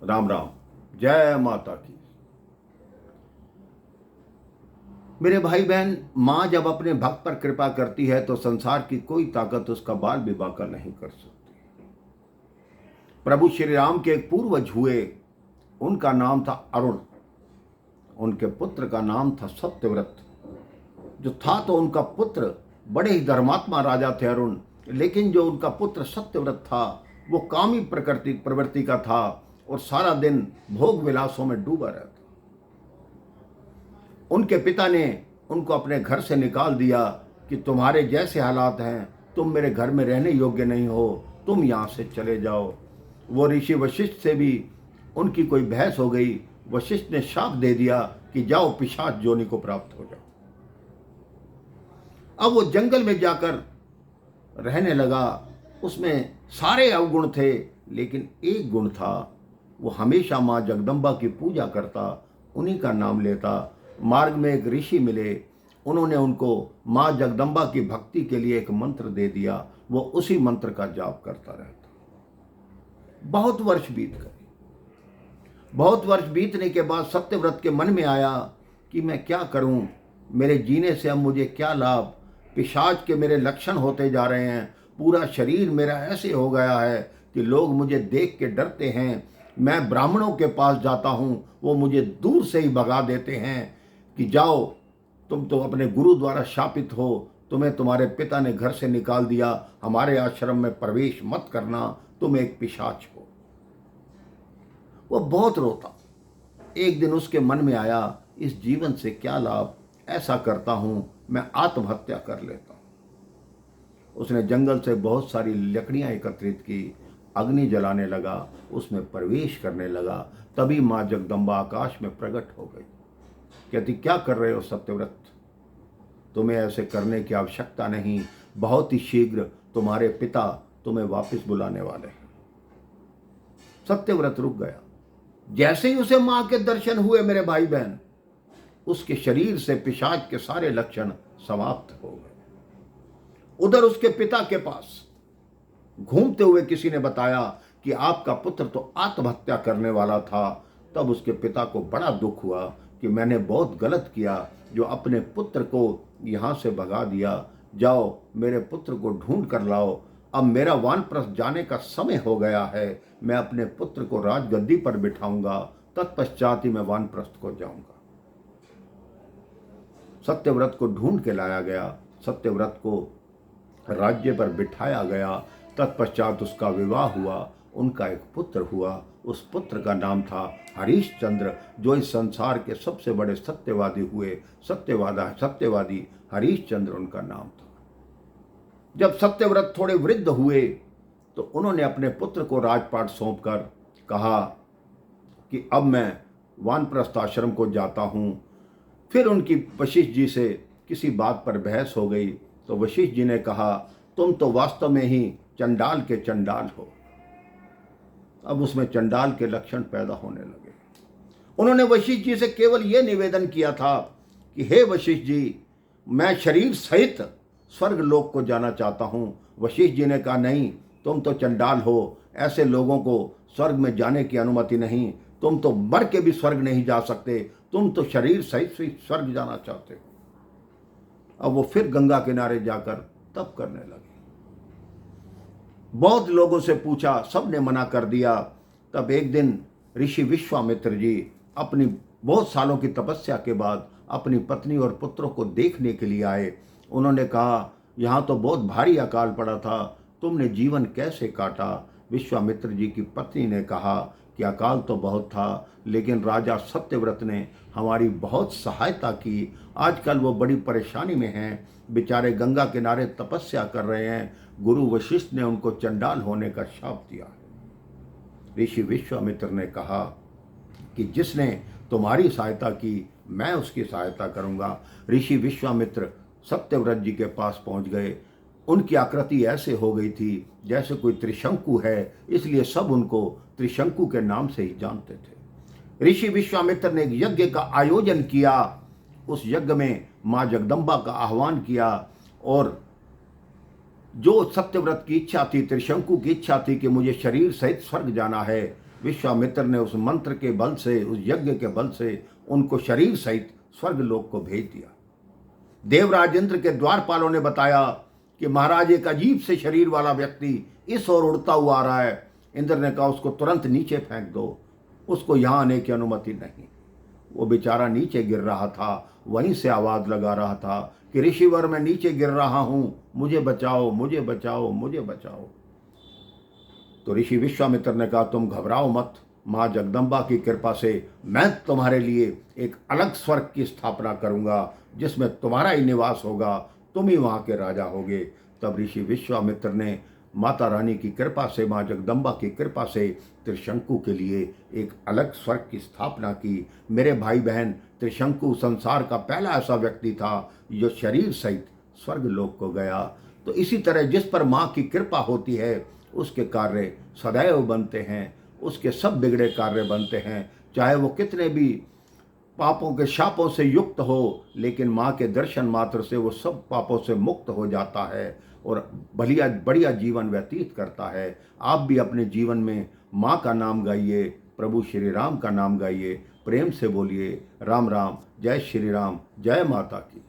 राम राम। जय माता की। मेरे भाई बहन, माँ जब अपने भक्त पर कृपा करती है तो संसार की कोई ताकत उसका बाल भी बांका नहीं कर सकती। प्रभु श्री राम के एक पूर्वज हुए, उनका नाम था अरुण। उनके पुत्र का नाम था सत्यव्रत। जो था तो उनका पुत्र बड़े ही धर्मात्मा राजा थे अरुण, लेकिन जो उनका पुत्र सत्यव्रत था वो कामी प्रवृत्ति का था और सारा दिन भोग विलासों में डूबा रहता। उनके पिता ने उनको अपने घर से निकाल दिया कि तुम्हारे जैसे हालात हैं, तुम मेरे घर में रहने योग्य नहीं हो, तुम यहाँ से चले जाओ। वो ऋषि वशिष्ठ से भी उनकी कोई बहस हो गई। वशिष्ठ ने शाप दे दिया कि जाओ पिशाच योनि को प्राप्त हो जाओ। अब वो जंगल में जाकर रहने लगा। उसमें सारे अवगुण थे, लेकिन एक गुण था, वो हमेशा माँ जगदम्बा की पूजा करता, उन्हीं का नाम लेता। मार्ग में एक ऋषि मिले, उन्होंने उनको माँ जगदम्बा की भक्ति के लिए एक मंत्र दे दिया। वो उसी मंत्र का जाप करता रहता। बहुत वर्ष बीत गए। बहुत वर्ष बीतने के बाद सत्यव्रत के मन में आया कि मैं क्या करूं, मेरे जीने से अब मुझे क्या लाभ। पिशाच के मेरे लक्षण होते जा रहे हैं, पूरा शरीर मेरा ऐसे हो गया है कि लोग मुझे देख के डरते हैं। मैं ब्राह्मणों के पास जाता हूं, वो मुझे दूर से ही भगा देते हैं कि जाओ, तुम तो अपने गुरु द्वारा शापित हो, तुम्हें तुम्हारे पिता ने घर से निकाल दिया, हमारे आश्रम में प्रवेश मत करना, तुम एक पिशाच हो। वो बहुत रोता। एक दिन उसके मन में आया, इस जीवन से क्या लाभ, ऐसा करता हूं, मैं आत्महत्या कर लेता हूं। उसने जंगल से बहुत सारी लकड़ियां एकत्रित की, अग्नि जलाने लगा, उसमें प्रवेश करने लगा। तभी माँ जगदम्बा आकाश में प्रकट हो गई। कहती, क्या कर रहे हो सत्यव्रत, तुम्हें ऐसे करने की आवश्यकता नहीं, बहुत ही शीघ्र तुम्हारे पिता तुम्हें वापस बुलाने वाले हैं। सत्यव्रत रुक गया। जैसे ही उसे मां के दर्शन हुए मेरे भाई बहन, उसके शरीर से पिशाच के सारे लक्षण समाप्त हो गए। उधर उसके पिता के पास घूमते हुए किसी ने बताया कि आपका पुत्र तो आत्महत्या करने वाला था। तब उसके पिता को बड़ा दुख हुआ कि मैंने बहुत गलत किया जो अपने पुत्र को यहाँ से भगा दिया। जाओ मेरे पुत्र को ढूंढ कर लाओ। अब मेरा वानप्रस्थ जाने का समय हो गया है, मैं अपने पुत्र को राजगद्दी पर बिठाऊंगा, तत्पश्चात ही मैं वानप्रस्थ को जाऊंगा। सत्यव्रत को ढूंढ के लाया गया, सत्यव्रत को राज्य पर बिठाया गया। तत्पश्चात उसका विवाह हुआ, उनका एक पुत्र हुआ। उस पुत्र का नाम था हरिश्चंद्र, जो इस संसार के सबसे बड़े सत्यवादी हुए। सत्यवादी हरिश्चंद्र उनका नाम था। जब सत्यव्रत थोड़े वृद्ध हुए तो उन्होंने अपने पुत्र को राजपाट सौंपकर कहा कि अब मैं वानप्रस्थ आश्रम को जाता हूं। फिर उनकी वशिष्ठ जी से किसी बात पर बहस हो गई तो वशिष्ठ जी ने कहा, तुम तो वास्तव में ही चंडाल के चंडाल हो। अब उसमें चंडाल के लक्षण पैदा होने लगे। उन्होंने वशिष्ठ जी से केवल यह निवेदन किया था कि हे वशिष्ठ जी, मैं शरीर सहित स्वर्ग लोक को जाना चाहता हूं। वशिष्ठ जी ने कहा, नहीं, तुम तो चंडाल हो, ऐसे लोगों को स्वर्ग में जाने की अनुमति नहीं, तुम तो मर के भी स्वर्ग नहीं जा सकते, तुम तो शरीर सहित स्वर्ग जाना चाहते हो। अब वो फिर गंगा किनारे जाकर तप करने लगे। बहुत लोगों से पूछा, सब ने मना कर दिया। तब एक दिन ऋषि विश्वामित्र जी अपनी बहुत सालों की तपस्या के बाद अपनी पत्नी और पुत्रों को देखने के लिए आए। उन्होंने कहा, यहाँ तो बहुत भारी अकाल पड़ा था, तुमने जीवन कैसे काटा। विश्वामित्र जी की पत्नी ने कहा कि अकाल तो बहुत था, लेकिन राजा सत्यव्रत ने हमारी बहुत सहायता की। आजकल वो बड़ी परेशानी में हैं, बेचारे गंगा किनारे तपस्या कर रहे हैं। गुरु वशिष्ठ ने उनको चंडाल होने का शाप दिया है। ऋषि विश्वामित्र ने कहा कि जिसने तुम्हारी सहायता की, मैं उसकी सहायता करूंगा। ऋषि विश्वामित्र सत्यव्रत जी के पास पहुंच गए। उनकी आकृति ऐसे हो गई थी जैसे कोई त्रिशंकु है, इसलिए सब उनको त्रिशंकु के नाम से ही जानते थे। ऋषि विश्वामित्र ने एक यज्ञ का आयोजन किया। उस यज्ञ में माँ जगदम्बा का आह्वान किया और जो सत्यव्रत की इच्छा थी, त्रिशंकु की इच्छा थी कि मुझे शरीर सहित स्वर्ग जाना है, विश्वामित्र ने उस मंत्र के बल से, उस यज्ञ के बल से उनको शरीर सहित स्वर्गलोक को भेज दिया। देवराज इंद्र के द्वारपालों ने बताया कि महाराज एक अजीब से शरीर वाला व्यक्ति इस ओर उड़ता हुआ आ रहा है। इंद्र ने कहा उसको तुरंत नीचे फेंक दो, उसको यहाँ आने की अनुमति नहीं। वो बेचारा नीचे गिर रहा था, वहीं से आवाज लगा रहा था कि ऋषिवर मैं नीचे गिर रहा हूं, मुझे बचाओ, मुझे बचाओ, मुझे बचाओ। तो ऋषि विश्वामित्र ने कहा तुम घबराओ मत, माँ जगदम्बा की कृपा से मैं तुम्हारे लिए एक अलग स्वर्ग की स्थापना करूंगा जिसमें तुम्हारा ही निवास होगा, तुम ही वहां के राजा होगे। तब ऋषि विश्वामित्र ने माता रानी की कृपा से, माँ जगदम्बा की कृपा से त्रिशंकु के लिए एक अलग स्वर्ग की स्थापना की। मेरे भाई बहन, त्रिशंकु संसार का पहला ऐसा व्यक्ति था जो शरीर सहित स्वर्ग लोक को गया। तो इसी तरह जिस पर माँ की कृपा होती है उसके कार्य सदैव बनते हैं, उसके सब बिगड़े कार्य बनते हैं, चाहे वो कितने भी पापों के शापों से युक्त हो, लेकिन माँ के दर्शन मात्र से वो सब पापों से मुक्त हो जाता है और बढ़िया बढ़िया जीवन व्यतीत करता है। आप भी अपने जीवन में माँ का नाम गाइए, प्रभु श्री राम का नाम गाइए, प्रेम से बोलिए राम राम, जय श्री राम, जय माता की।